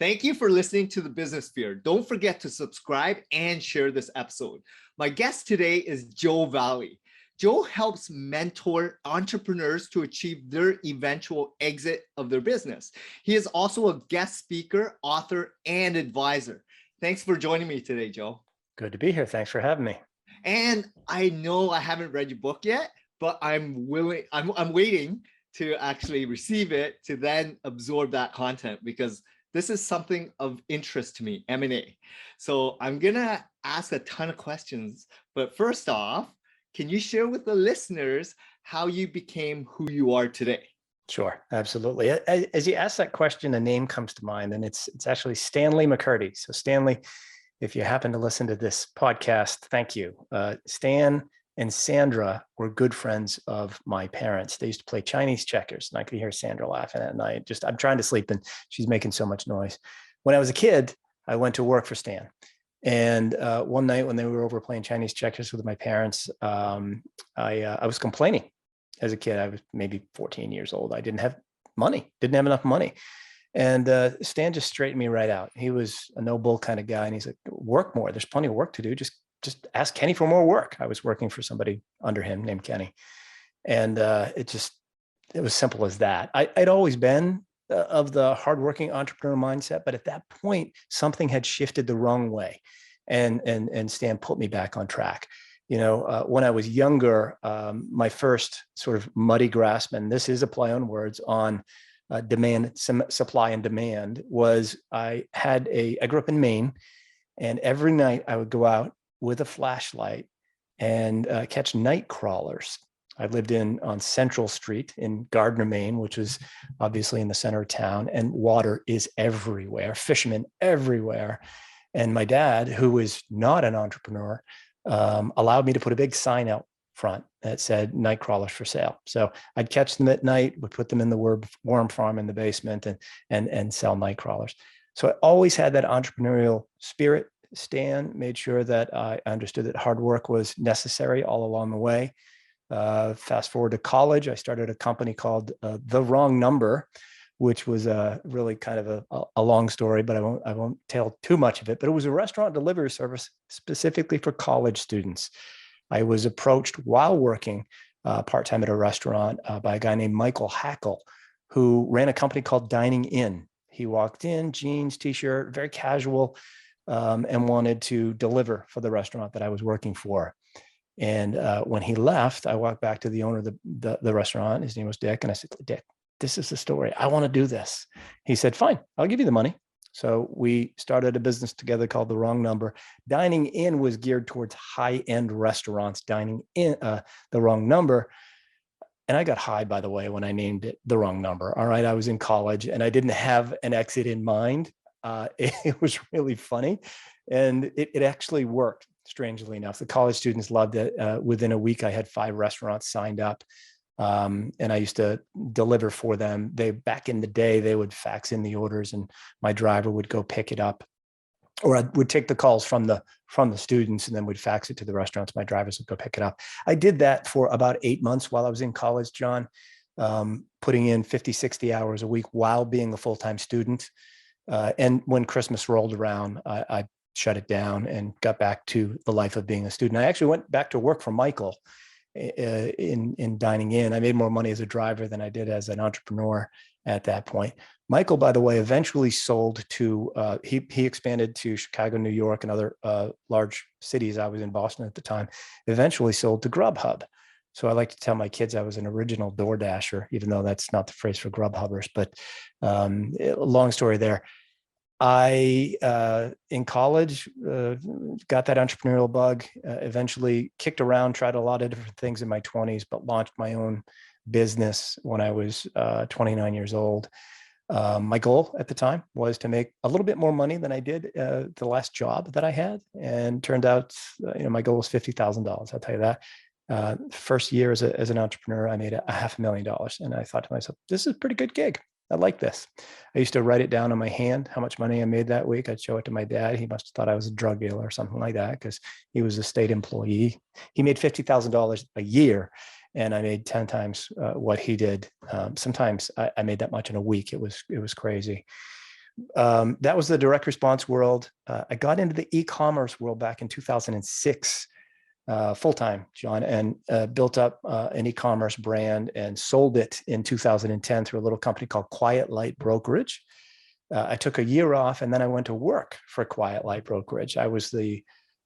Thank you for listening to The Business Sphere. Don't forget to subscribe and share this episode. My guest today is Joe Valley. Joe helps mentor entrepreneurs to achieve their eventual exit of their business. He is also a guest speaker, author, and advisor. Thanks for joining me today, Joe. Good to be here. Thanks for having me. And I know I haven't read your book yet, but I'm waiting to actually receive it to then absorb that content, because this is something of interest to me, M&A. So I'm gonna ask a ton of questions, but first off, can you share with the listeners how you became who you are today? Sure, absolutely. As you ask that question, a name comes to mind, and it's actually Stanley McCurdy. So Stanley, if you happen to listen to this podcast, thank you. Stan and Sandra were good friends of my parents. They used to play Chinese checkers, and I could hear Sandra laughing at night. I'm trying to sleep, and she's making so much noise. When I was a kid, I went to work for Stan. And one night when they were over playing Chinese checkers with my parents, I was complaining as a kid. I was maybe 14 years old. I didn't have enough money. And Stan just straightened me right out. He was a no bull kind of guy. And he's like, work more. There's plenty of work to do. Just ask Kenny for more work. I was working for somebody under him named Kenny. And it was simple as that. I'd always been of the hardworking entrepreneur mindset, but at that point, something had shifted the wrong way. And Stan put me back on track. You know, when I was younger, my first sort of muddy grasp, and this is a play on words on supply and demand, was I grew up in Maine, and every night I would go out with a flashlight and catch night crawlers. I lived on Central Street in Gardner, Maine, which was obviously in the center of town, and water is everywhere, fishermen everywhere. And my dad, who is not an entrepreneur, allowed me to put a big sign out front that said night crawlers for sale. So I'd catch them at night, would put them in the worm farm in the basement and sell night crawlers. So I always had that entrepreneurial spirit. Stan made sure that I understood that hard work was necessary all along the way. Fast forward to college, I started a company called The Wrong Number, which was really kind of a long story, but I won't tell too much of it. But it was a restaurant delivery service specifically for college students. I was approached while working part-time at a restaurant by a guy named Michael Hackle, who ran a company called Dining In. He walked in, jeans, t-shirt, very casual, and wanted to deliver for the restaurant that I was working for. And when he left, I walked back to the owner of the restaurant. His name was Dick. And I said, Dick, this is the story. I want to do this. He said, fine, I'll give you the money. So we started a business together called The Wrong Number. Dining In was geared towards high-end restaurants. Dining In, The Wrong Number. And I got high, by the way, when I named it The Wrong Number. All right, I was in college and I didn't have an exit in mind. It was really funny. And it actually worked. Strangely enough, the college students loved it. Within a week, I had 5 restaurants signed up, and I used to deliver for them. Back in the day, they would fax in the orders, and my driver would go pick it up, or I would take the calls from the students, and then we'd fax it to the restaurants. My drivers would go pick it up. I did that for about 8 months while I was in college, John, putting in 50, 60 hours a week while being a full-time student. And when Christmas rolled around, I shut it down and got back to the life of being a student. I actually went back to work for Michael in Dining In. I made more money as a driver than I did as an entrepreneur at that point. Michael, by the way, eventually sold to, he expanded to Chicago, New York, and other large cities. I was in Boston at the time, eventually sold to Grubhub. So I like to tell my kids I was an original Door Dasher, even though that's not the phrase for Grubhubbers, but long story there. I, in college, got that entrepreneurial bug, eventually kicked around, tried a lot of different things in my 20s, but launched my own business when I was 29 years old. My goal at the time was to make a little bit more money than I did the last job that I had. And turned out, my goal was $50,000. I'll tell you that. First year as an entrepreneur, I made $500,000. And I thought to myself, this is a pretty good gig. I like this. I used to write it down on my hand, how much money I made that week. I'd show it to my dad. He must have thought I was a drug dealer or something like that, because he was a state employee. He made $50,000 a year, and I made 10 times what he did. Sometimes I made that much in a week. It was crazy. That was the direct response world. I got into the e-commerce world back in 2006, full-time, John, and built up an e-commerce brand and sold it in 2010 through a little company called Quiet Light Brokerage. I took a year off and then I went to work for Quiet Light Brokerage. I was the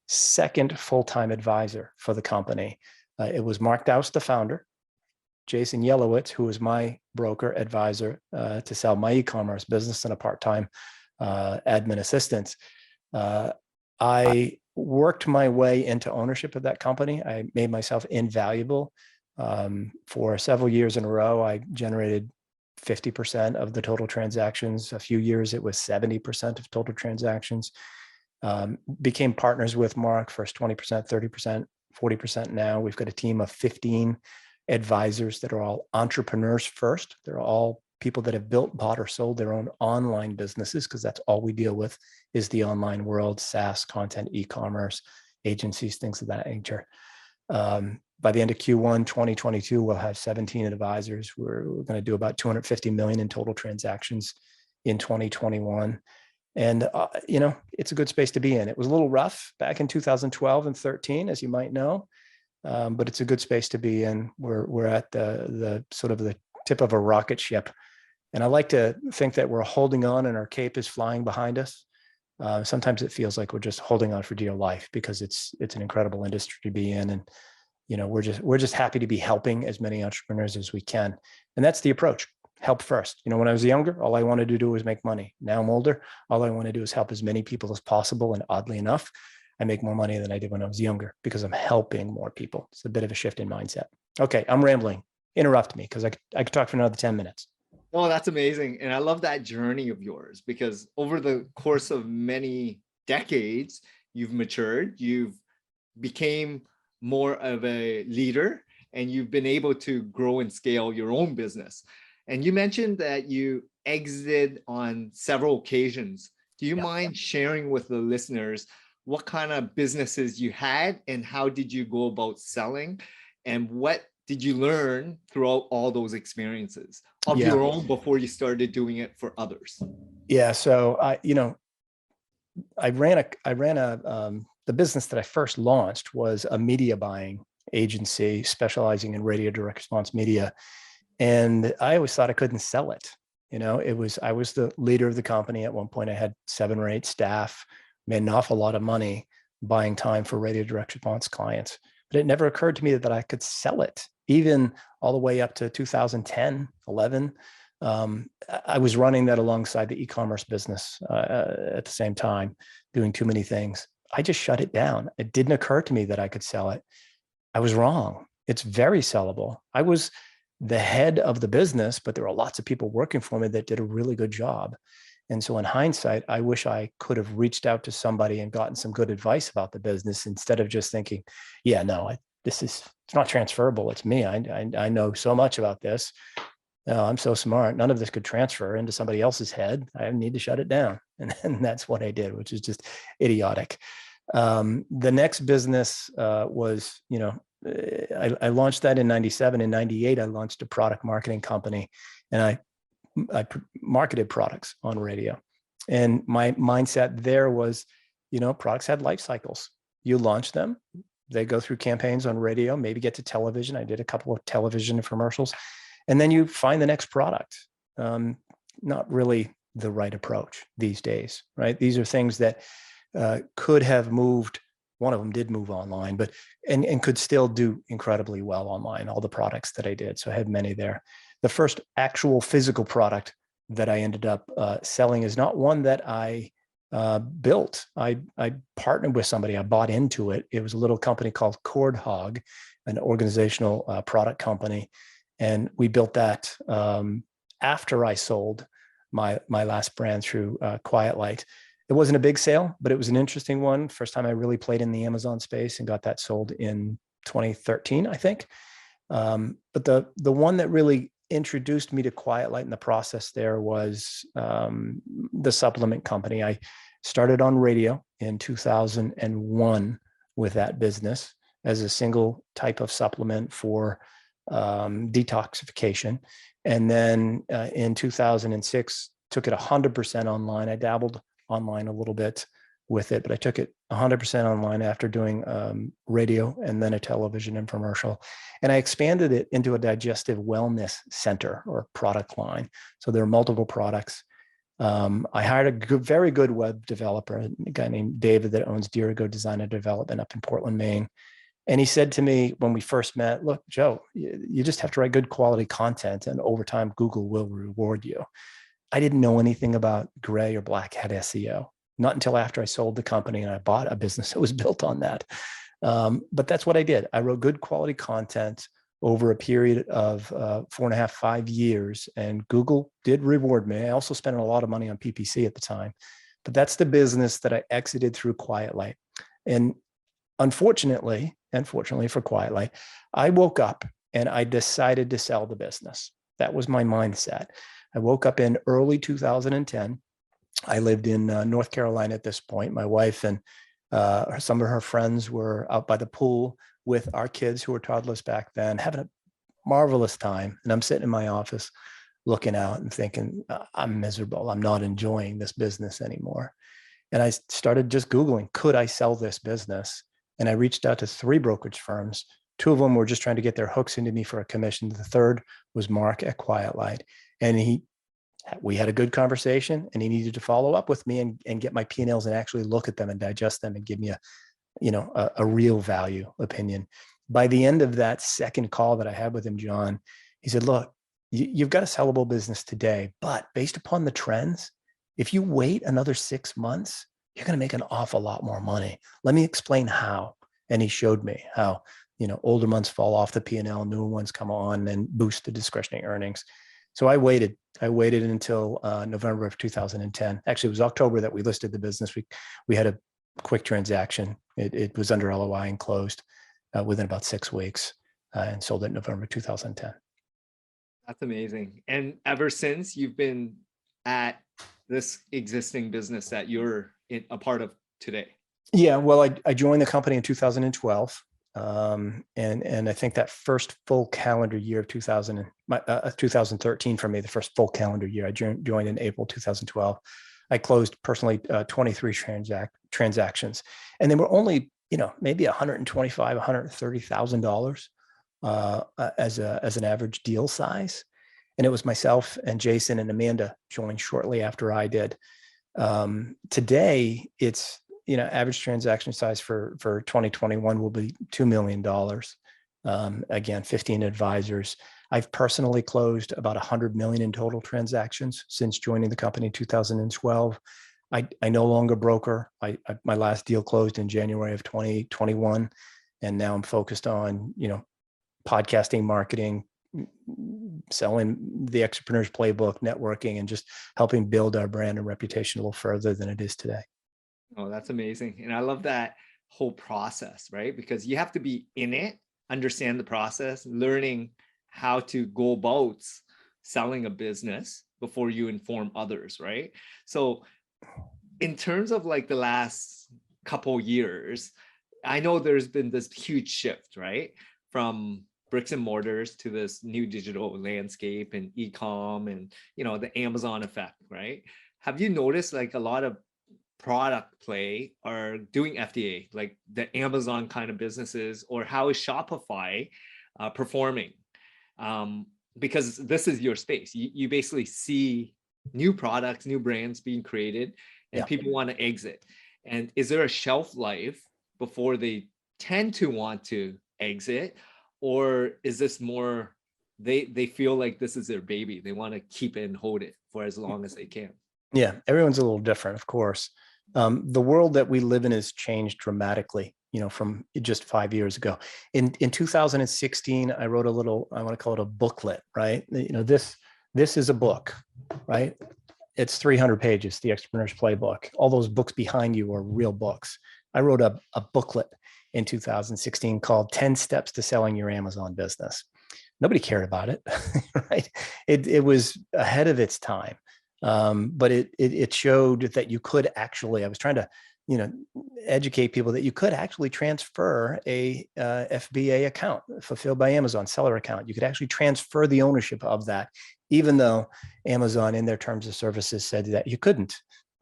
second full-time advisor for the company. It was Mark Dowse, the founder, Jason Yelowitz, who was my broker advisor to sell my e-commerce business, and a part-time admin assistant. I worked my way into ownership of that company. I made myself invaluable. For several years in a row, I generated 50% of the total transactions. A few years, it was 70% of total transactions. Became partners with Mark, first 20%, 30%, 40% now. We've got a team of 15 advisors that are all entrepreneurs first. They're all people that have built, bought, or sold their own online businesses, because that's all we deal with is the online world, SaaS, content, e-commerce, agencies, things of that nature. By the end of Q1 2022, we'll have 17 advisors. We're going to do about 250 million in total transactions in 2021. And, it's a good space to be in. It was a little rough back in 2012 and 13, as you might know, but it's a good space to be in. We're at the sort of the tip of a rocket ship. And I like to think that we're holding on and our cape is flying behind us. Sometimes it feels like we're just holding on for dear life, because it's an incredible industry to be in. And, we're just happy to be helping as many entrepreneurs as we can. And that's the approach. Help first. When I was younger, all I wanted to do was make money. Now I'm older. All I want to do is help as many people as possible. And oddly enough, I make more money than I did when I was younger, because I'm helping more people. It's a bit of a shift in mindset. Okay, I'm rambling. Interrupt me, because I could talk for another 10 minutes. Oh, that's amazing. And I love that journey of yours, because over the course of many decades, you've matured, you've became more of a leader, and you've been able to grow and scale your own business. And you mentioned that you exited on several occasions. Do you mind sharing with the listeners what kind of businesses you had, and how did you go about selling, and what did you learn throughout all those experiences of your own before you started doing it for others? Yeah. So I ran the business that I first launched was a media buying agency specializing in radio direct response media. And I always thought I couldn't sell it. I was the leader of the company. At one point, I had 7 or 8 staff, made an awful lot of money buying time for radio direct response clients. But it never occurred to me that I could sell it, even all the way up to 2010, 11. I was running that alongside the e-commerce business at the same time, doing too many things. I just shut it down. It didn't occur to me that I could sell it. I was wrong. It's very sellable. I was the head of the business, but there were lots of people working for me that did a really good job. And so in hindsight, I wish I could have reached out to somebody and gotten some good advice about the business, instead of just thinking, it's not transferable. It's me. I know so much about this. I'm so smart. None of this could transfer into somebody else's head. I need to shut it down. And that's what I did, which is just idiotic. The next business was, I launched that in 97. In 98, I launched a product marketing company, and I marketed products on radio. And my mindset there was, products had life cycles. You launch them, they go through campaigns on radio, maybe get to television. I did a couple of television commercials, and then you find the next product. Not really the right approach these days, right? These are things that could have moved. One of them did move online, but and could still do incredibly well online, all the products that I did. So I had many there. The first actual physical product that I ended up selling is not one that I built. I partnered with somebody. I bought into it. It was a little company called Cord Hog, an organizational product company. And we built that after I sold my last brand through Quiet Light. It wasn't a big sale, but it was an interesting one. First time I really played in the Amazon space, and got that sold in 2013, I think. But the one that really introduced me to Quiet Light in the process there was the supplement company. I started on radio in 2001 with that business as a single type of supplement for detoxification. And then in 2006, took it 100% online. I dabbled online a little bit with it, but I took it 100% online after doing radio and then a television infomercial. And I expanded it into a digestive wellness center or product line. So there are multiple products. I hired a very good web developer, a guy named David that owns Dirigo Design and Development up in Portland, Maine. And he said to me when we first met, look, Joe, you just have to write good quality content and over time, Google will reward you. I didn't know anything about gray or black hat SEO, not until after I sold the company and I bought a business that was built on that. But that's what I did. I wrote good quality content over a period of 4.5, 5 years, and Google did reward me. I also spent a lot of money on PPC at the time, but that's the business that I exited through Quiet Light. And unfortunately for Quiet Light, I woke up and I decided to sell the business. That was my mindset. I woke up in early 2010. I lived in North Carolina at this point. My wife and some of her friends were out by the pool with our kids who were toddlers back then, having a marvelous time. And I'm sitting in my office looking out and thinking, I'm miserable. I'm not enjoying this business anymore. And I started just Googling, could I sell this business? And I reached out to 3 brokerage firms. 2 of them were just trying to get their hooks into me for a commission. The third was Mark at Quiet Light. And we had a good conversation, and he needed to follow up with me and get my P&Ls and actually look at them and digest them and give me a real value opinion. By the end of that second call that I had with him, John, he said, look, you've got a sellable business today, but based upon the trends, if you wait another 6 months, you're going to make an awful lot more money. Let me explain how. And he showed me how, older months fall off the P&L, newer ones come on and boost the discretionary earnings. So I waited until November of 2010. Actually, it was October that we listed the business. We had a quick transaction. It was under LOI and closed within about 6 weeks and sold it in November 2010. That's amazing. And ever since, you've been at this existing business that you're a part of today? Yeah, well, I joined the company in 2012. And I think that first full calendar year of 2013 for me, the first full calendar year, I joined in April 2012. I closed personally 23 transactions, and they were only maybe $125,000, $130,000 as an average deal size. And it was myself and Jason and Amanda joined shortly after I did. Today, it's average transaction size for 2021 will be $2 million. Again, 15 advisors. I've personally closed about 100 million in total transactions since joining the company in 2012. I no longer broker. My last deal closed in January of 2021, and now I'm focused on podcasting, marketing, selling the Exitpreneur's Playbook, networking, and just helping build our brand and reputation a little further than it is today. Oh, that's amazing. And I love that whole process, right? Because you have to be in it, understand the process, learning how to go about selling a business before you inform others, right? So in terms of like the last couple years, I know there's been this huge shift, right? From bricks and mortars to this new digital landscape and e-com and, the Amazon effect, right? Have you noticed like a lot of product play are doing FDA, like the Amazon kind of businesses, or how is Shopify performing? Because this is your space. You basically see new products, new brands being created, and people want to exit. And is there a shelf life before they tend to want to exit? Or is this more, they feel like this is their baby. They want to keep it and hold it for as long as they can? Yeah, everyone's a little different, of course. The world that we live in has changed dramatically, from just 5 years ago. In 2016, I wrote I want to call it a booklet, right? This is a book, right? It's 300 pages, the Exitpreneur's Playbook. All those books behind you are real books. I wrote a booklet in 2016 called 10 Steps to Selling Your Amazon Business. Nobody cared about it, right? It was ahead of its time. But it showed that you could actually, I was trying to educate people that you could actually transfer a FBA account fulfilled by Amazon seller account. You could actually transfer the ownership of that, even though Amazon in their terms of services said that you couldn't.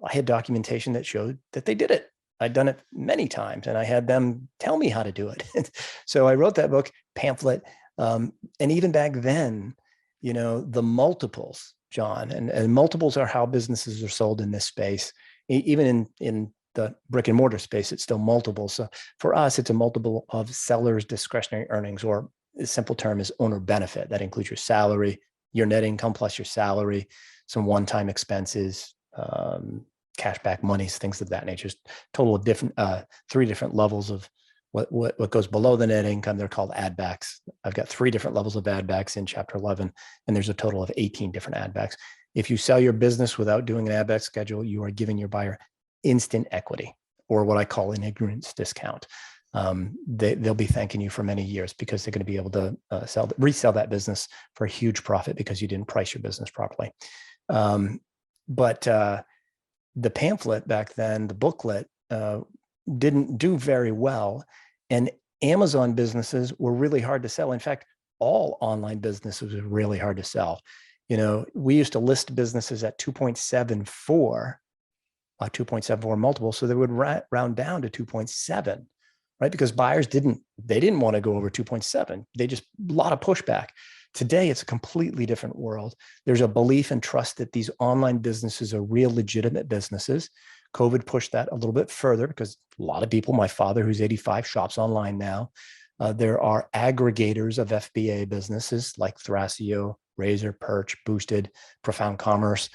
I had documentation that showed that they did it. I'd done it many times and I had them tell me how to do it. So I wrote that book, pamphlet. And even back then, the multiples, John, and multiples are how businesses are sold in this space. Even in the brick and mortar space, it's still multiples. So for us, it's a multiple of sellers' discretionary earnings, or a simple term is owner benefit. That includes your salary, your net income plus your salary, some one-time expenses, cashback monies, things of that nature. Total of different, 3 different levels of what goes below the net income. They're called add backs. I've got 3 different levels of add backs in chapter 11, and there's a total of 18 different add backs. If you sell your business without doing an add back schedule, you are giving your buyer instant equity, or what I call an ignorance discount. They'll be thanking you for many years because they're going to be able to resell that business for a huge profit because you didn't price your business properly. But the pamphlet back then, the booklet, didn't do very well, and Amazon businesses were really hard to sell. In fact, all online businesses were really hard to sell. We used to list businesses at 2.74 multiple, so they would round down to 2.7, right? Because buyers didn't want to go over 2.7. They just, a lot of pushback. Today, it's a completely different world. There's a belief and trust that these online businesses are real legitimate businesses. COVID pushed that a little bit further because a lot of people, my father, who's 85, shops online now. There are aggregators of FBA businesses like Thrasio, Razor, Perch, Boosted, Profound Commerce.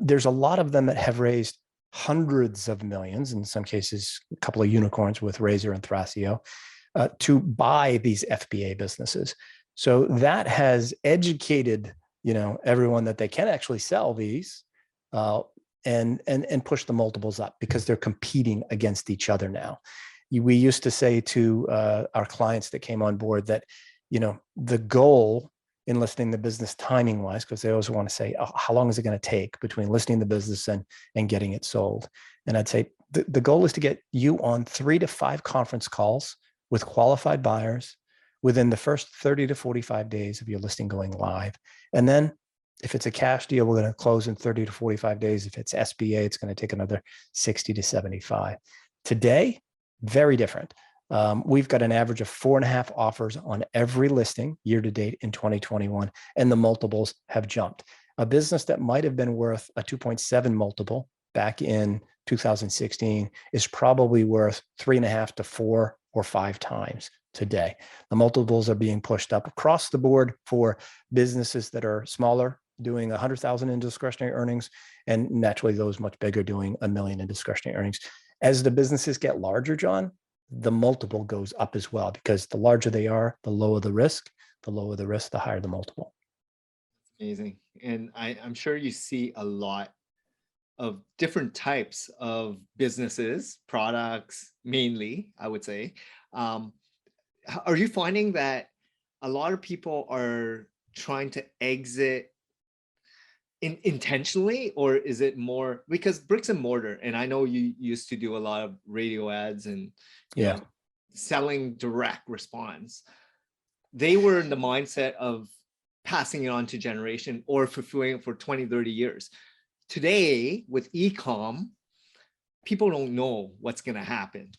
There's a lot of them that have raised hundreds of millions, in some cases, a couple of unicorns with Razor and Thrasio, to buy these FBA businesses. So that has educated, everyone that they can actually sell these and push the multiples up because they're competing against each other now. We used to say to our clients that came on board that, the goal in listing the business timing wise, because they always want to say, oh, how long is it going to take between listing the business and getting it sold? And I'd say the goal is to get you on 3 to 5 conference calls with qualified buyers within the first 30 to 45 days of your listing going live. And then if it's a cash deal, we're going to close in 30 to 45 days. If it's SBA, it's going to take another 60 to 75. Today, very different. We've got an average of 4.5 offers on every listing year to date in 2021, and the multiples have jumped. A business that might have been worth a 2.7 multiple back in 2016 is probably worth 3.5 to 4 or 5 times today. The multiples are being pushed up across the board for businesses that are smaller, doing 100,000 in discretionary earnings, and naturally those much bigger doing $1 million in discretionary earnings. As the businesses get larger, John, the multiple goes up as well, because the larger they are, the lower the risk, the higher the multiple. Amazing. And I'm sure you see a lot of different types of businesses, products, mainly, I would say. Are you finding that a lot of people are trying to exit intentionally, or is it more because bricks and mortar? And I know you used to do a lot of radio ads and selling direct response. They were in the mindset of passing it on to generation or fulfilling it for 20, 30 years. Today, with e-com, people don't know what's going to happen.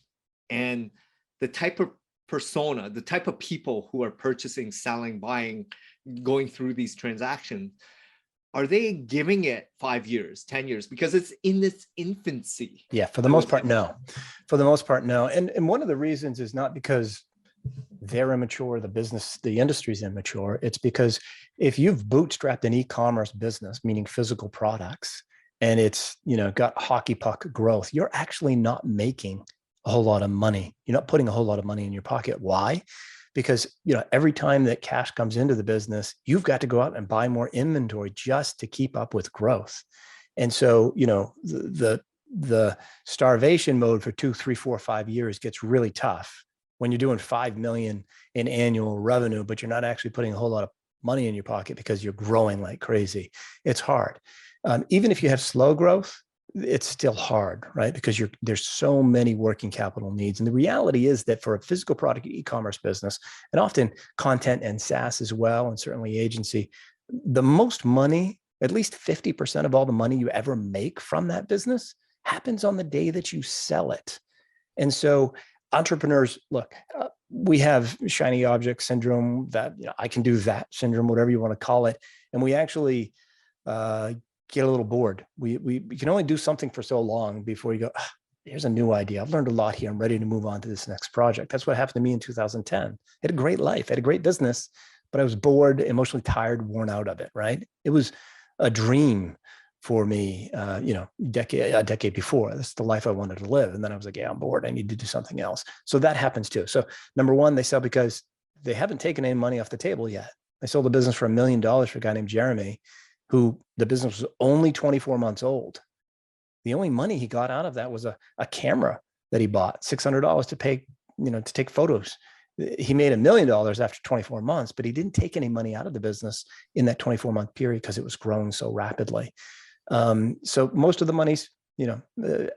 And the type of persona, the type of people who are purchasing, selling, buying, going through these transactions, are they giving it 5 years, 10 years? Because it's in its infancy. Yeah, for the most part, no. For the most part, no. And one of the reasons is not because they're immature, the industry's immature. It's because if you've bootstrapped an e-commerce business, meaning physical products, and it's, got hockey puck growth, you're actually not making a whole lot of money. You're not putting a whole lot of money in your pocket. Why? Because, every time that cash comes into the business, you've got to go out and buy more inventory just to keep up with growth. And so, the starvation mode for 2, 3, 4, 5 years gets really tough when you're doing 5 million in annual revenue, but you're not actually putting a whole lot of money in your pocket because you're growing like crazy. It's hard. Even if you have slow growth, it's still hard, right? Because there's so many working capital needs. And the reality is that for a physical product e-commerce business, and often content and SaaS as well, and certainly agency, the most money, at least 50% of all the money you ever make from that business happens on the day that you sell it. And so entrepreneurs, look, we have shiny object syndrome, that I can do that syndrome, whatever you want to call it. And we actually get a little bored. We can only do something for so long before you go, here's a new idea. I've learned a lot here. I'm ready to move on to this next project. That's what happened to me in 2010. I had a great life, I had a great business, but I was bored, emotionally tired, worn out of it, right? It was a dream for me, a decade before. This is the life I wanted to live. And then I was like, yeah, I'm bored. I need to do something else. So that happens too. So number one, they sell because they haven't taken any money off the table yet. I sold a business for $1 million for a guy named Jeremy, who the business was only 24 months old. The only money he got out of that was a camera that he bought, $600 to pay, to take photos. He made $1 million after 24 months, but he didn't take any money out of the business in that 24-month period because it was growing so rapidly. So most of the money's,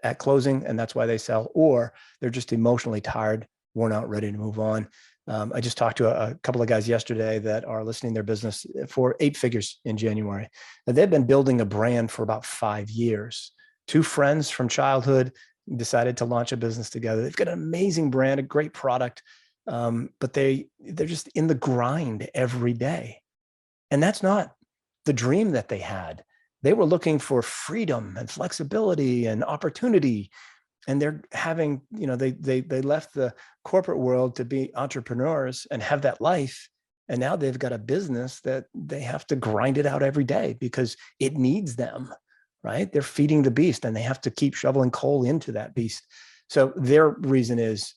at closing, and that's why they sell, or they're just emotionally tired, worn out, ready to move on. I just talked to a couple of guys yesterday that are listing their business for 8 figures in January. And they've been building a brand for about 5 years. 2 friends from childhood decided to launch a business together. They've got an amazing brand, a great product, but they're just in the grind every day. And that's not the dream that they had. They were looking for freedom and flexibility and opportunity. And they're having, they left the corporate world to be entrepreneurs and have that life. And now they've got a business that they have to grind it out every day because it needs them, right? They're feeding the beast and they have to keep shoveling coal into that beast. So their reason is,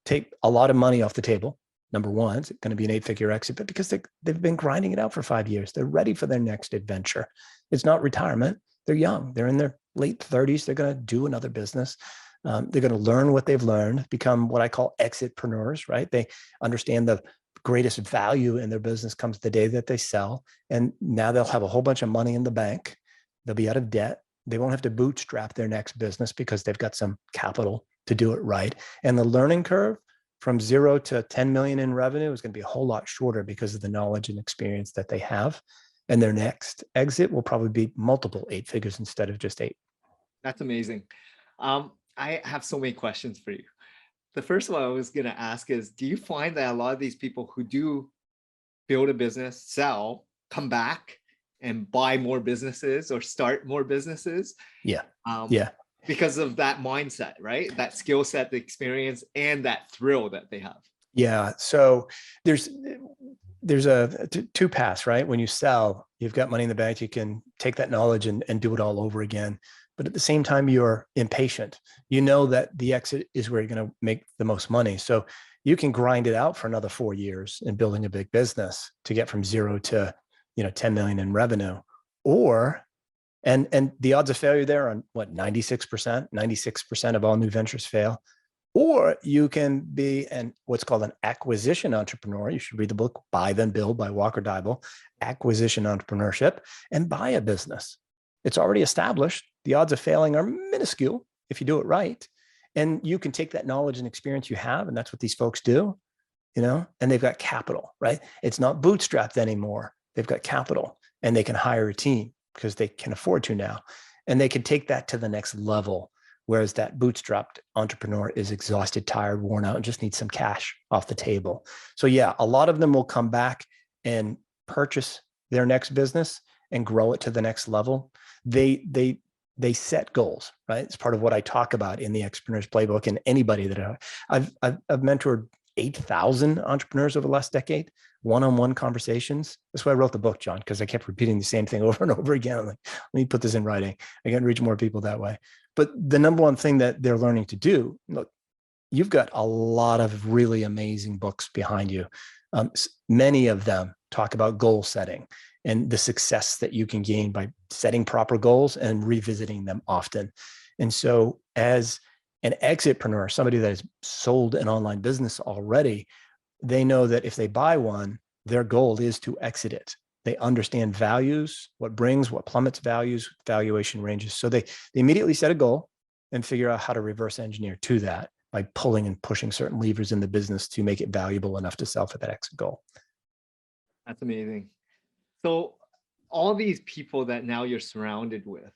take a lot of money off the table. Number one, it's going to be an 8-figure exit, but because they've been grinding it out for 5 years, they're ready for their next adventure. It's not retirement. They're young. They're in their late 30s. They're going to do another business. They're going to learn what they've learned, become what I call exitpreneurs, right? They understand the greatest value in their business comes the day that they sell. And now they'll have a whole bunch of money in the bank. They'll be out of debt. They won't have to bootstrap their next business because they've got some capital to do it right. And the learning curve from 0 to 10 million in revenue is going to be a whole lot shorter because of the knowledge and experience that they have. And their next exit will probably be multiple 8 figures instead of just 8. That's amazing. I have so many questions for you. The first one I was going to ask is, do you find that a lot of these people who do build a business, sell, come back and buy more businesses or start more businesses? Yeah. Because of that mindset, right? That skill set, the experience, and that thrill that they have. Yeah. So there's a 2 paths, right? When you sell, you've got money in the bank, you can take that knowledge and do it all over again. But at the same time, you're impatient. You know that the exit is where you're going to make the most money. So you can grind it out for another 4 years in building a big business to get from 0 to 10 million in revenue. Or and the odds of failure there are 96% of all new ventures fail. Or you can be what's called an acquisition entrepreneur. You should read the book Buy Then Build by Walker Deibel, Acquisition Entrepreneurship, and buy a business. It's already established. The odds of failing are minuscule if you do it right. And you can take that knowledge and experience you have, and that's what these folks do, and they've got capital, right? It's not bootstrapped anymore. They've got capital and they can hire a team because they can afford to now. And they can take that to the next level. Whereas that bootstrapped entrepreneur is exhausted, tired, worn out, and just needs some cash off the table. So yeah, a lot of them will come back and purchase their next business and grow it to the next level. They set goals, right? It's part of what I talk about in the Exitpreneur's Playbook. And anybody that I've mentored 8,000 entrepreneurs over the last decade, one-on-one conversations. That's why I wrote the book, John, because I kept repeating the same thing over and over again. I'm like, let me put this in writing. I can reach more people that way. But the number one thing that they're learning to do, look, you've got a lot of really amazing books behind you. Many of them talk about goal setting and the success that you can gain by setting proper goals and revisiting them often. And so as an exitpreneur, somebody that has sold an online business already, they know that if they buy one, their goal is to exit it. They understand values, what brings, what plummets values, valuation ranges. So they immediately set a goal and figure out how to reverse engineer to that by pulling and pushing certain levers in the business to make it valuable enough to sell for that exit goal. That's amazing. So all these people that now you're surrounded with,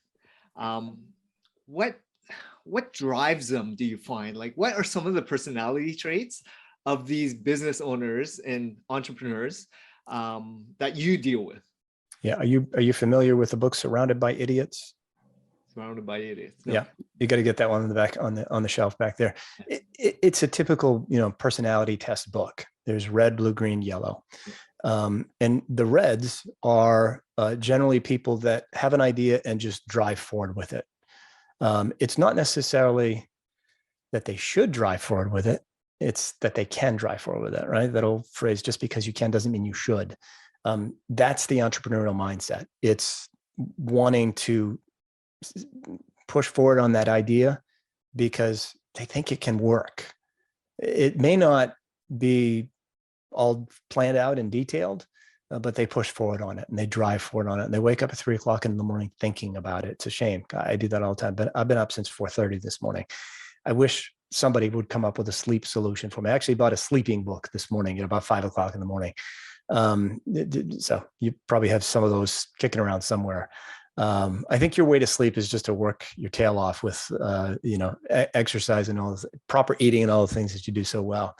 what drives them, do you find? Like, what are some of the personality traits of these business owners and entrepreneurs that you deal with? Yeah. Are you familiar with the book Surrounded by Idiots? Surrounded by idiots. No. Yeah, you got to get that one in the back on the shelf back there. It's a typical, personality test book. There's red, blue, green, yellow. And the reds are generally people that have an idea and just drive forward with it. It's not necessarily that they should drive forward with it. It's that they can drive forward with it, right? That old phrase, just because you can doesn't mean you should. That's the entrepreneurial mindset. It's wanting to push forward on that idea because they think it can work. It may not be all planned out and detailed, but they push forward on it and they drive forward on it. And they wake up at 3 o'clock in the morning thinking about it. It's a shame. I do that all the time, but I've been up since 4:30 this morning. I wish somebody would come up with a sleep solution for me. I actually bought a sleeping book this morning at about 5 o'clock in the morning. So you probably have some of those kicking around somewhere. I think your way to sleep is just to work your tail off with, exercise and all this, proper eating and all the things that you do so well.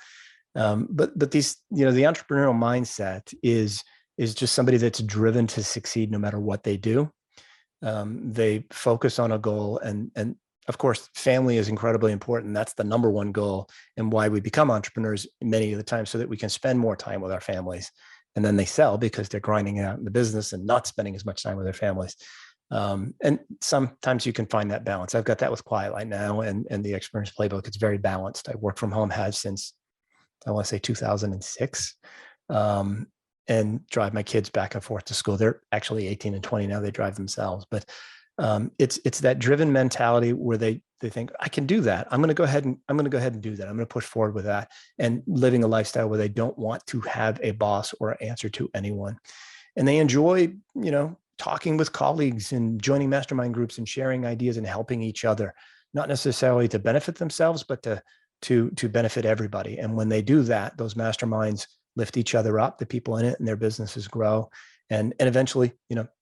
But these, the entrepreneurial mindset is just somebody that's driven to succeed no matter what they do. They focus on a goal, and of course, family is incredibly important. That's the number one goal, and why we become entrepreneurs many of the time, so that we can spend more time with our families. And then they sell because they're grinding out in the business and not spending as much time with their families. And sometimes you can find that balance. I've got that with Quiet Light now and the Exitpreneur Playbook. It's very balanced. I work from home, have since, I want to say 2006, and drive my kids back and forth to school. They're actually 18 and 20 now. They drive themselves, but it's that driven mentality where they think, I can do that. I'm going to go ahead and do that. I'm going to push forward with that, and living a lifestyle where they don't want to have a boss or answer to anyone. And they enjoy, talking with colleagues and joining mastermind groups and sharing ideas and helping each other, not necessarily to benefit themselves, but to benefit everybody. And when they do that, those masterminds lift each other up, the people in it, and their businesses grow. And eventually,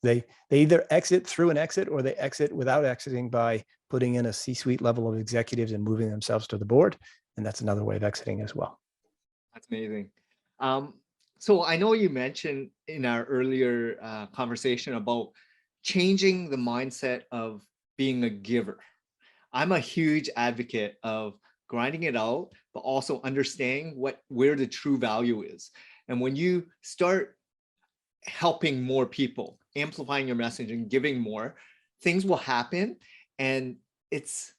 they either exit through an exit, or they exit without exiting by putting in a C-suite level of executives and moving themselves to the board. And that's another way of exiting as well. That's amazing. So I know you mentioned in our earlier conversation about changing the mindset of being a giver. I'm a huge advocate of grinding it out, but also understanding where the true value is. And when you start helping more people, amplifying your message and giving more, things will happen. And it's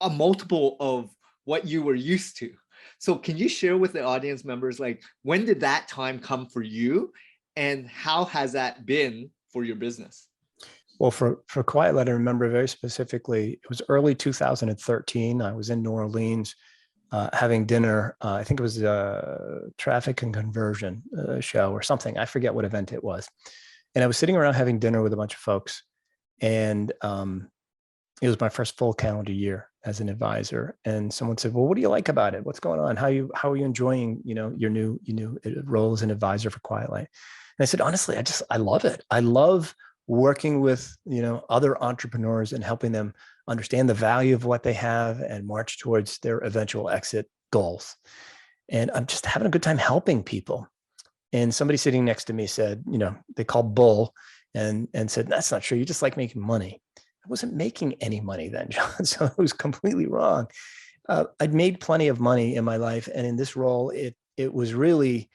a multiple of what you were used to. So can you share with the audience members, like, when did that time come for you, and how has that been for your business? Well, for Quiet Light, I remember very specifically, it was early 2013. I was in New Orleans having dinner. I think it was a traffic and conversion show or something. I forget what event it was. And I was sitting around having dinner with a bunch of folks. And it was my first full calendar year as an advisor. And someone said, well, what do you like about it? What's going on? How are you enjoying, your new role as an advisor for Quiet Light? And I said, honestly, I love it. I love working with, other entrepreneurs and helping them understand the value of what they have and march towards their eventual exit goals. And I'm just having a good time helping people. And somebody sitting next to me said, they called bull, and said, that's not true. You just like making money. I wasn't making any money then, John. So it was completely wrong. I'd made plenty of money in my life. And in this role, it was really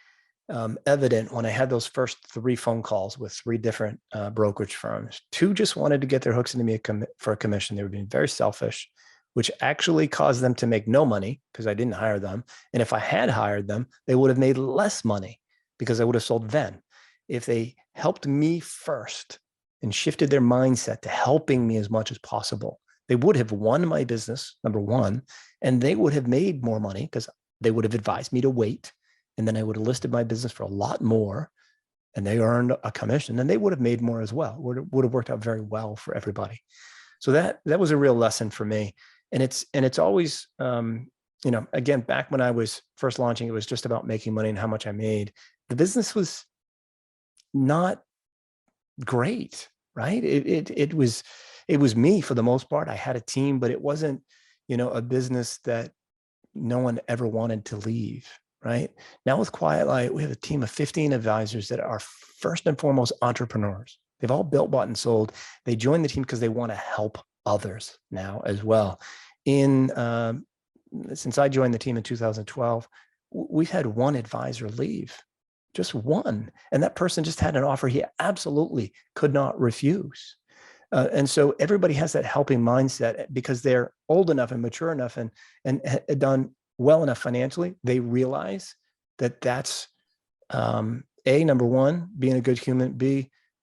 evident when I had those first 3 phone calls with 3 different brokerage firms. 2 just wanted to get their hooks into me for a commission. They were being very selfish, which actually caused them to make no money because I didn't hire them. And if I had hired them, they would have made less money because I would have sold then. If they helped me first and shifted their mindset to helping me as much as possible, they would have won my business, number one, and they would have made more money because they would have advised me to wait. And then I would have listed my business for a lot more. and they earned a commission, and they would have made more as well. Would have worked out very well for everybody. So that was a real lesson for me. And it's always, again, back when I was first launching, it was just about making money and how much I made. The business was not great, right? It was me for the most part. I had a team, but it wasn't, a business that no one ever wanted to leave, right? Now with Quiet Light, we have a team of 15 advisors that are first and foremost entrepreneurs. They've all built, bought, and sold. They joined the team because they want to help others now as well. Since I joined the team in 2012, we've had one advisor leave, just one. And that person just had an offer he absolutely could not refuse. And so everybody has that helping mindset because they're old enough and mature enough and done well enough financially. They realize that that's number one, being a good human,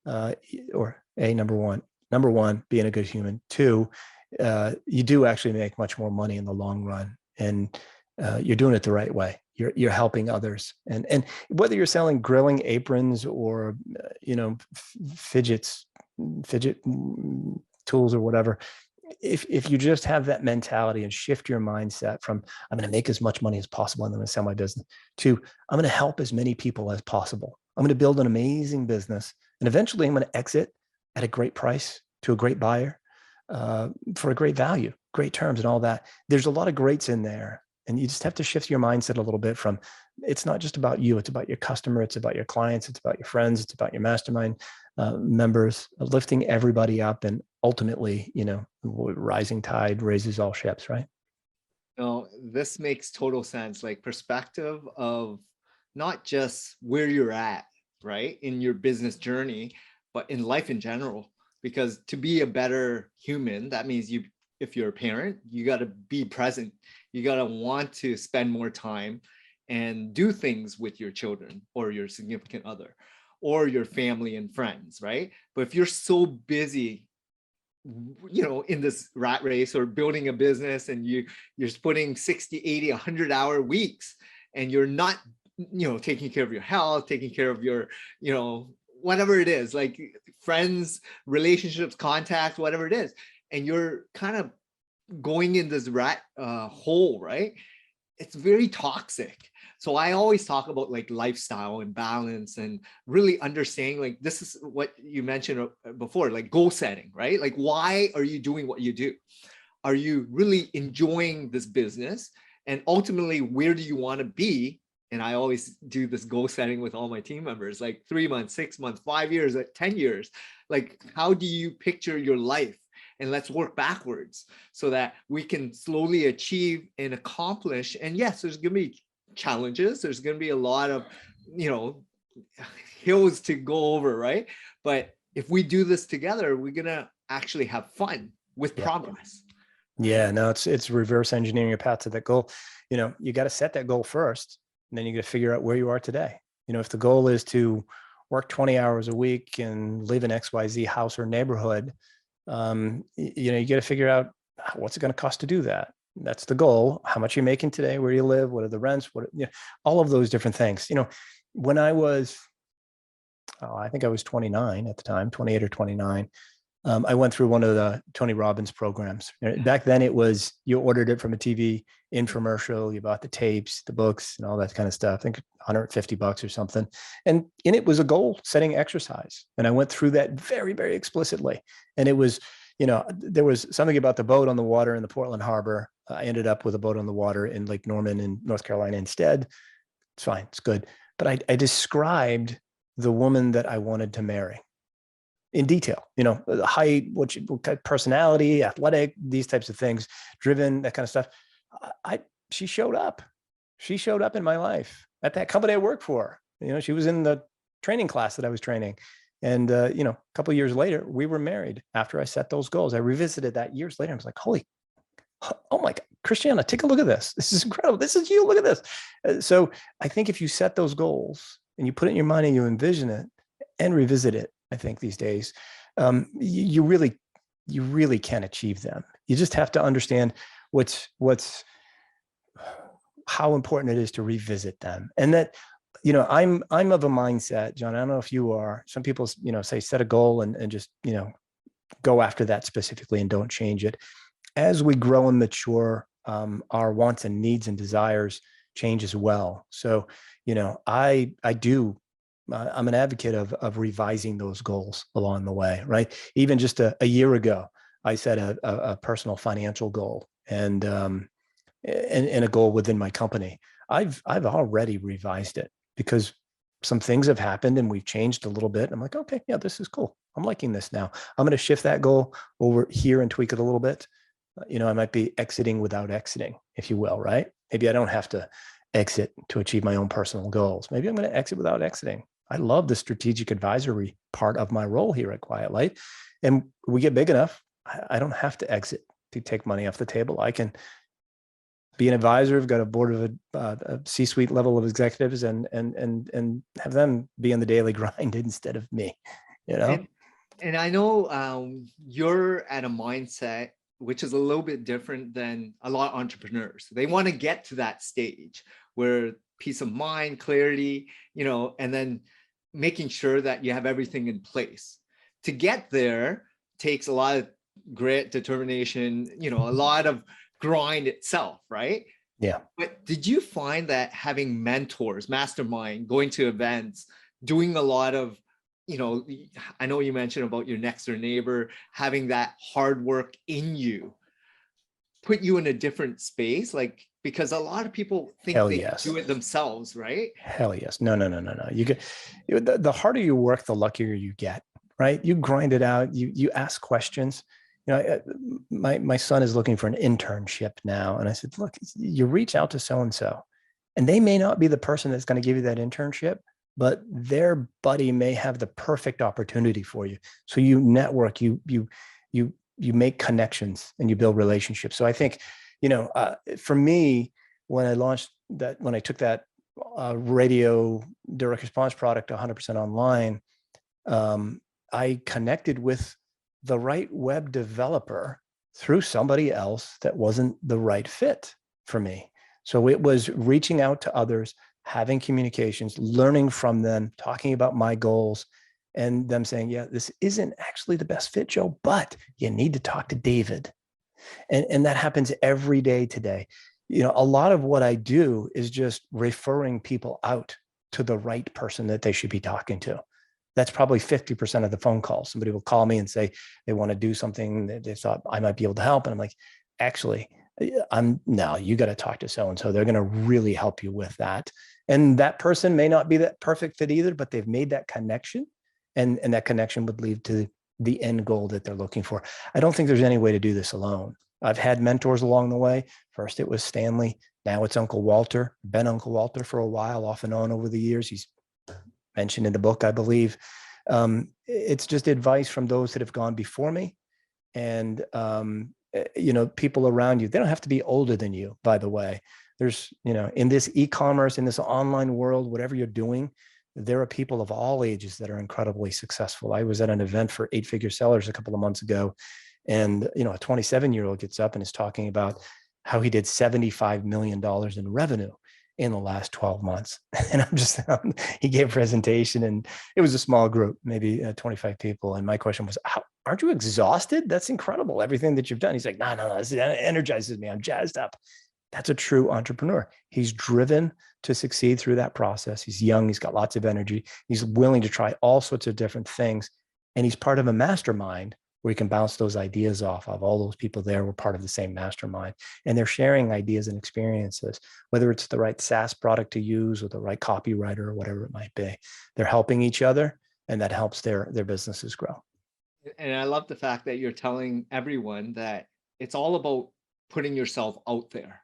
number one, being a good human. Two, you do actually make much more money in the long run, and you're doing it the right way. You're helping others, and whether you're selling grilling aprons or fidget tools or whatever, if you just have that mentality and shift your mindset from I'm going to make as much money as possible and I'm going to sell my business to I'm going to help as many people as possible. I'm going to build an amazing business, and eventually I'm going to exit at a great price to a great buyer for a great value, great terms and all that. There's a lot of greats in there. And you just have to shift your mindset a little bit from, it's not just about you, it's about your customer, it's about your clients, it's about your friends, it's about your mastermind members, lifting everybody up. And ultimately, rising tide raises all ships, right? No, this makes total sense. Like perspective of not just where you're at, right, in your business journey, but in life in general. Because to be a better human, that means if you're a parent, you got to be present. You got to want to spend more time and do things with your children or your significant other or your family and friends, right? But if you're so busy, in this rat race or building a business and you're putting 60, 80, 100-hour weeks and you're not, taking care of your health, taking care of your, whatever it is, like friends, relationships, contacts, whatever it is, and you're kind of going in this rat hole, right? It's very toxic. So I always talk about like lifestyle and balance and really understanding, like this is what you mentioned before, like goal setting, right? Like, why are you doing what you do? Are you really enjoying this business? And ultimately, where do you want to be? And I always do this goal setting with all my team members, like 3 months, 6 months, 5 years, 10 years. Like, how do you picture your life? And let's work backwards so that we can slowly achieve and accomplish. And yes, there's going to be challenges. There's going to be a lot of, hills to go over, right? But if we do this together, we're going to actually have fun with progress. Yeah, no, it's reverse engineering a path to that goal. You got to set that goal first, and then you got to figure out where you are today. If the goal is to work 20 hours a week and live in XYZ house or neighborhood, you got to figure out what's it going to cost to do that. That's the goal. How much you're making today, where you live, what are the rents, all of those different things. When I was, I think I was 29 at the time, 28 or 29. I went through one of the Tony Robbins programs. Back then it was, you ordered it from a TV infomercial, you bought the tapes, the books and all that kind of stuff. I think $150 or something. And in it was a goal setting exercise. And I went through that very, very explicitly. And it was, there was something about the boat on the water in the Portland Harbor. I ended up with a boat on the water in Lake Norman in North Carolina instead. It's fine. It's good. But I described the woman that I wanted to marry in detail, the height, what type of personality, athletic, these types of things, driven, that kind of stuff. She showed up. She showed up in my life at that company I worked for. She was in the training class that I was training. And, a couple of years later, we were married after I set those goals. I revisited that years later. I was like, oh my God, Christiana, take a look at this. This is incredible. This is you. Look at this. So I think if you set those goals and you put it in your mind and you envision it and revisit it, I think these days, you really can achieve them. You just have to understand how important it is to revisit them, and that I'm of a mindset, John. I don't know if you are. Some people, say set a goal and just, go after that specifically and don't change it. As we grow and mature, our wants and needs and desires change as well. So, I do. I'm an advocate of revising those goals along the way, right? Even just a year ago, I set a personal financial goal and a goal within my company. I've already revised it because some things have happened and we've changed a little bit. I'm like, okay, yeah, this is cool. I'm liking this now. I'm going to shift that goal over here and tweak it a little bit. I might be exiting without exiting, if you will, right? Maybe I don't have to exit to achieve my own personal goals. Maybe I'm going to exit without exiting. I love the strategic advisory part of my role here at Quiet Light. And we get big enough, I don't have to exit to take money off the table. I can be an advisor. I've got a board of a C-suite level of executives and have them be in the daily grind instead of me, And I know you're at a mindset which is a little bit different than a lot of entrepreneurs. They want to get to that stage where peace of mind, clarity, and then making sure that you have everything in place. To get there takes a lot of grit, determination, a lot of grind itself, right? Yeah. But did you find that having mentors, mastermind, going to events, doing a lot of, I know you mentioned about your next door neighbor, having that hard work in you, put you in a different space? Like, because a lot of people think Hell they yes. can do it themselves, right? Hell yes. No. You get the harder you work, the luckier you get, right? You grind it out. You ask questions. My son is looking for an internship now. And I said, look, you reach out to so-and-so and they may not be the person that's going to give you that internship, but their buddy may have the perfect opportunity for you. So you network, you make connections and you build relationships. So I think, for me, when I took that radio direct response product 100% online, I connected with the right web developer through somebody else that wasn't the right fit for me. So it was reaching out to others, having communications, learning from them, talking about my goals, and them saying, yeah, this isn't actually the best fit, Joe, but you need to talk to David. And that happens every day today. A lot of what I do is just referring people out to the right person that they should be talking to. That's probably 50% of the phone calls. Somebody will call me and say they want to do something that they thought I might be able to help. And I'm like, actually, you got to talk to so-and-so. They're going to really help you with that. And that person may not be that perfect fit either, but they've made that connection, and that connection would lead to the end goal that they're looking for. I don't think there's any way to do this alone. I've had mentors along the way. First, it was Stanley. Now it's Uncle Walter. Been Uncle Walter for a while, off and on over the years. He's mentioned in the book, I believe. It's just advice from those that have gone before me. And, people around you, they don't have to be older than you, by the way. There's, in this e-commerce, in this online world, whatever you're doing, there are people of all ages that are incredibly successful. I was at an event for 8-figure sellers a couple of months ago, and, a 27-year-old gets up and is talking about how he did $75 million in revenue in the last 12 months. And he gave a presentation, and it was a small group, maybe 25 people. And my question was, aren't you exhausted? That's incredible, everything that you've done. He's like, no, this energizes me. I'm jazzed up. That's a true entrepreneur. He's driven to succeed through that process. He's young. He's got lots of energy. He's willing to try all sorts of different things. And he's part of a mastermind where you can bounce those ideas off of. All those people there were part of the same mastermind, and they're sharing ideas and experiences, whether it's the right SaaS product to use or the right copywriter or whatever it might be. They're helping each other, and that helps their businesses grow. And I love the fact that you're telling everyone that it's all about putting yourself out there.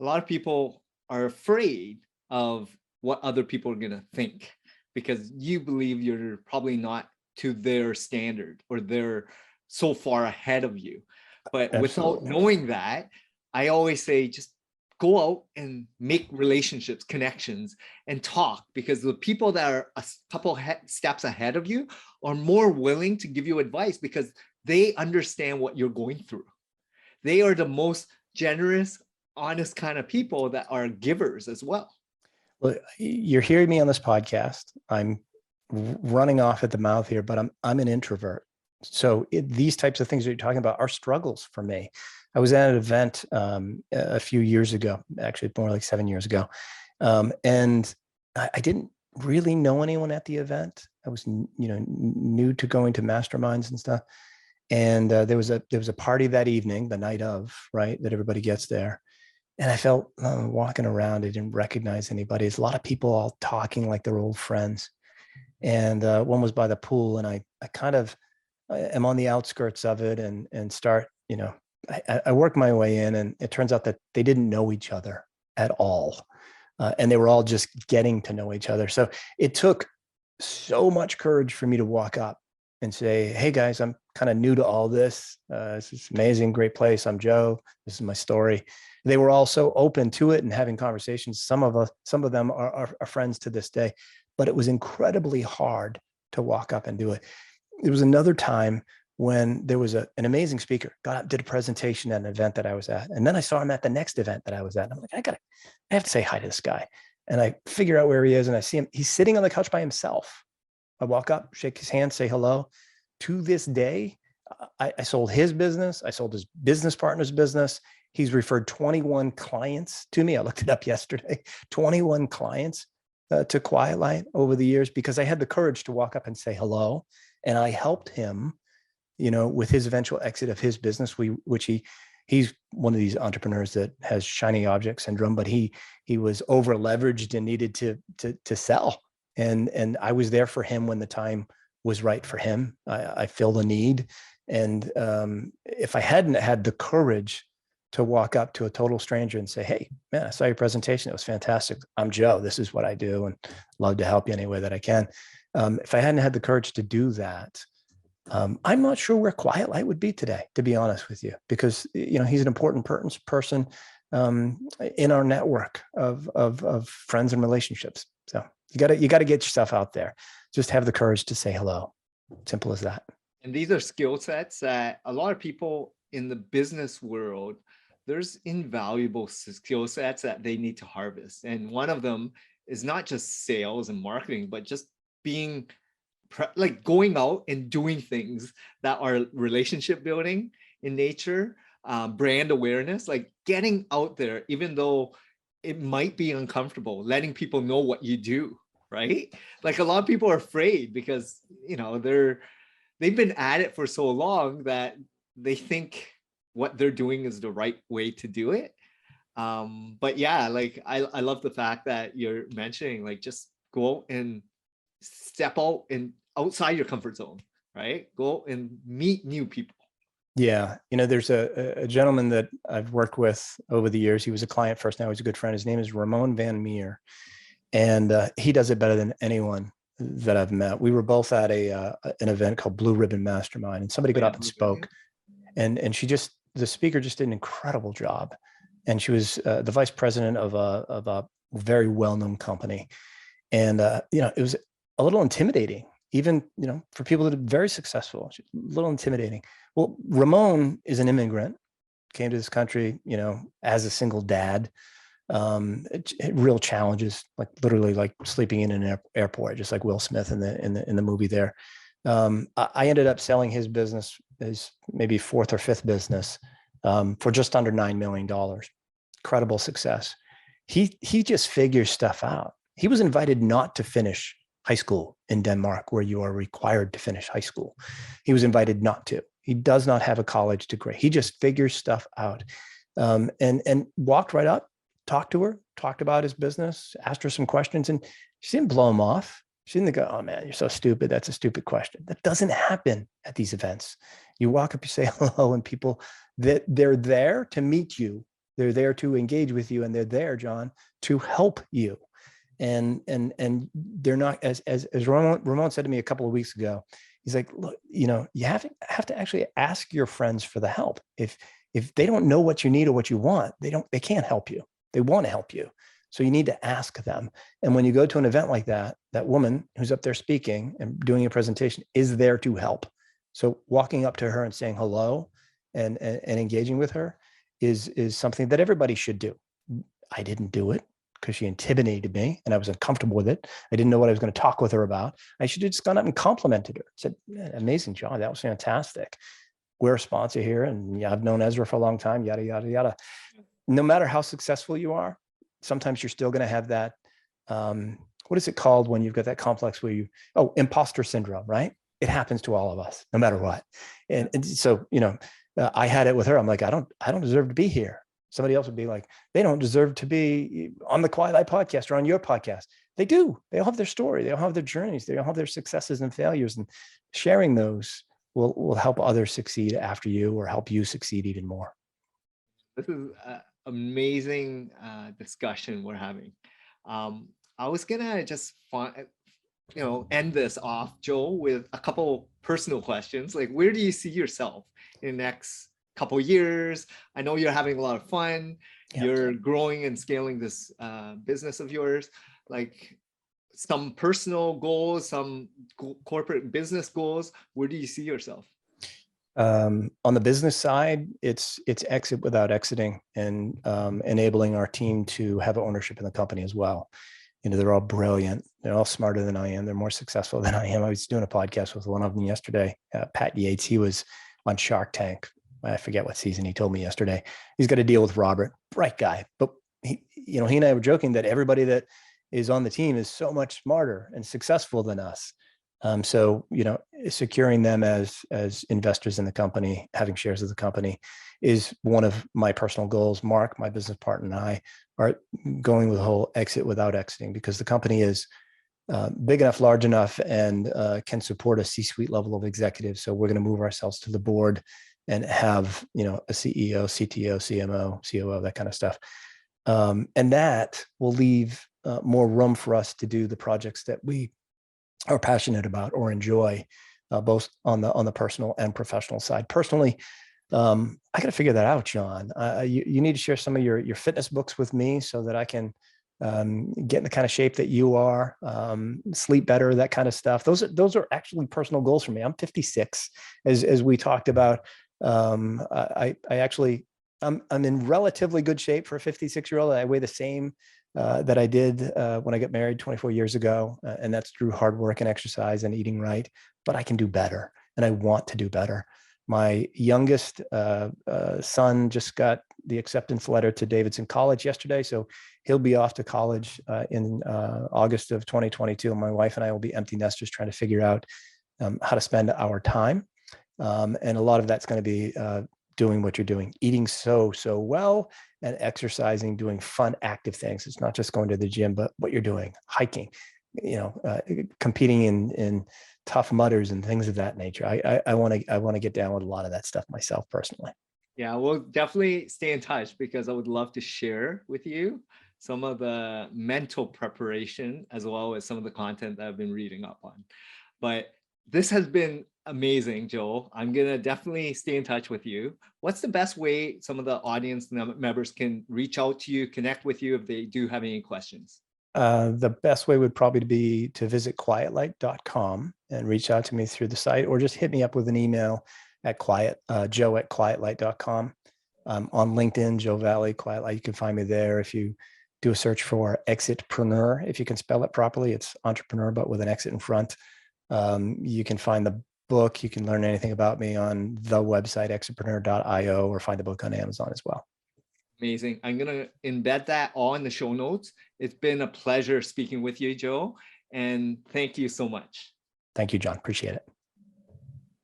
A lot of people are afraid of what other people are going to think because you believe you're probably not to their standard or they're so far ahead of you. But Absolutely. Without knowing that, I always say, just go out and make relationships, connections, and talk, because the people that are a couple steps ahead of you are more willing to give you advice because they understand what you're going through. They are the most generous, honest kind of people that are givers as well. Well, you're hearing me on this podcast. I'm running off at the mouth here, but I'm an introvert. So these types of things that you're talking about are struggles for me. I was at an event a few years ago, actually more like 7 years ago, and I didn't really know anyone at the event. I was, new to going to masterminds and stuff. And there was a party that evening, the night of, right, that everybody gets there. And I felt walking around, I didn't recognize anybody. There's a lot of people all talking like they're old friends. And one was by the pool, and I kind of am on the outskirts of it and start, I work my way in, and it turns out that they didn't know each other at all. And they were all just getting to know each other. So it took so much courage for me to walk up and say, hey guys, I'm kind of new to all this. This is amazing, great place. I'm Joe. This is my story. They were all so open to it and having conversations. Some of them are friends to this day, but it was incredibly hard to walk up and do it. There was another time when there was an amazing speaker, got up, did a presentation at an event that I was at. And then I saw him at the next event that I was at. And I'm like, I have to say hi to this guy. And I figure out where he is, and I see him. He's sitting on the couch by himself. I walk up, shake his hand, say hello. To this day, I sold his business. I sold his business partner's business. He's referred 21 clients to me. I looked it up yesterday, 21 clients to Quiet Light over the years, because I had the courage to walk up and say hello. And I helped him, with his eventual exit of his business, he's one of these entrepreneurs that has shiny object syndrome, but he was over leveraged and needed to sell. And I was there for him when the time was right for him. I filled a need. And if I hadn't had the courage to walk up to a total stranger and say, hey, man, I saw your presentation. It was fantastic. I'm Joe. This is what I do, and love to help you any way that I can. If I hadn't had the courage to do that, I'm not sure where Quiet Light would be today, to be honest with you, because he's an important person in our network of friends and relationships. So you got to get yourself out there. Just have the courage to say hello. Simple as that. And these are skill sets that a lot of people in the business world, there's invaluable skill sets that they need to harvest. And one of them is not just sales and marketing, but just being like going out and doing things that are relationship building in nature, brand awareness, like getting out there, even though it might be uncomfortable, letting people know what you do, right? Like a lot of people are afraid because, they've been at it for so long that they think what they're doing is the right way to do it. But yeah, like I love the fact that you're mentioning, like, just go out and step out and outside your comfort zone, right? Go and meet new people. Yeah. There's a gentleman that I've worked with over the years. He was a client first. Now he's a good friend. His name is Ramon Van Meer. And he does it better than anyone that I've met. We were both at an event called Blue Ribbon Mastermind, and somebody got up and spoke, and the speaker just did an incredible job. And she was the vice president of a very well-known company. And, it was a little intimidating, even, for people that are very successful, a little intimidating. Well, Ramon is an immigrant, came to this country, as a single dad, real challenges, like literally like sleeping in an airport, just like Will Smith in the movie there. I ended up selling his business, his maybe fourth or fifth business, for just under $9 million. Incredible success. He just figures stuff out. He was invited not to finish high school in Denmark, where you are required to finish high school. He was invited not to. He does not have a college degree. He just figures stuff out, and walked right up, talked to her, talked about his business, asked her some questions, and she didn't blow him off. She didn't go, oh man, you're so stupid. That's a stupid question. That doesn't happen at these events. You walk up, you say hello, and people, that they're there to meet you. They're there to engage with you, and they're there, John, to help you. And they're not, as Ramon said to me a couple of weeks ago, he's like, look, you have to actually ask your friends for the help. If they don't know what you need or what you want, they can't help you. They want to help you. So you need to ask them. And when you go to an event like that, that woman who's up there speaking and doing a presentation is there to help. So walking up to her and saying hello and engaging with her is something that everybody should do. I didn't do it because she intimidated me and I was uncomfortable with it. I didn't know what I was going to talk with her about. I should have just gone up and complimented her. Said, amazing, John. That was fantastic. We're a sponsor here. And yeah, I've known Ezra for a long time, yada, yada, yada. No matter how successful you are, sometimes you're still going to have that. What is it called when you've got that complex where imposter syndrome, right? It happens to all of us, no matter what. And so, I had it with her. I'm like, I don't deserve to be here. Somebody else would be like, they don't deserve to be on the Quiet Light podcast or on your podcast. They do. They all have their story. They all have their journeys. They all have their successes and failures. And sharing those will help others succeed after you or help you succeed even more. This is an amazing discussion we're having. I was gonna just end this off, Joel, with a couple personal questions. Like, where do you see yourself in the next couple years? I know you're having a lot of fun. Yeah. You're growing and scaling this business of yours. Like, some personal goals, some corporate business goals. Where do you see yourself? On the business side, it's exit without exiting, and enabling our team to have ownership in the company as well. They're all brilliant. They're all smarter than I am. They're more successful than I am. I was doing a podcast with one of them yesterday, Pat Yates. He was on Shark Tank. I forget what season. He told me yesterday. He's got to deal with Robert, bright guy. But he and I were joking that everybody that is on the team is so much smarter and successful than us. So, securing them as investors in the company, having shares of the company, is one of my personal goals. Mark, my business partner, and I are going with the whole exit without exiting, because the company is big enough, large enough, and can support a C-suite level of executives. So we're going to move ourselves to the board and have, a CEO, CTO, CMO, COO, that kind of stuff. And that will leave more room for us to do the projects that we are passionate about or enjoy, both on the personal and professional side. Personally, I got to figure that out, John. You need to share some of your fitness books with me so that I can get in the kind of shape that you are, sleep better, that kind of stuff. Those are actually personal goals for me. I'm 56, as we talked about. I'm in relatively good shape for a 56-year-old. I weigh the same that I did when I got married 24 years ago. And that's through hard work and exercise and eating right. But I can do better, and I want to do better. My youngest son just got the acceptance letter to Davidson College yesterday. So he'll be off to college in August of 2022. And my wife and I will be empty nesters trying to figure out how to spend our time. And a lot of that's going to be doing what you're doing, eating so well, and exercising, doing fun, active things. It's not just going to the gym, but what you're doing, hiking, competing in tough mudders and things of that nature. I want to get down with a lot of that stuff myself personally. Yeah, we'll definitely stay in touch, because I would love to share with you some of the mental preparation as well as some of the content that I've been reading up on. But this has been amazing, Joel. I'm going to definitely stay in touch with you. What's the best way some of the audience members can reach out to you, connect with you if they do have any questions? The best way would probably be to visit quietlight.com and reach out to me through the site, or just hit me up with an email at joe@quietlight.com. On LinkedIn, Joe Valley, Quiet Light. You can find me there. If you do a search for Exitpreneur, if you can spell it properly, it's entrepreneur, but with an exit in front. You can find the book. You can learn anything about me on the website, exitpreneur.io, or find the book on Amazon as well. Amazing. I'm going to embed that all in the show notes. It's been a pleasure speaking with you, Joe. And thank you so much. Thank you, John. Appreciate it.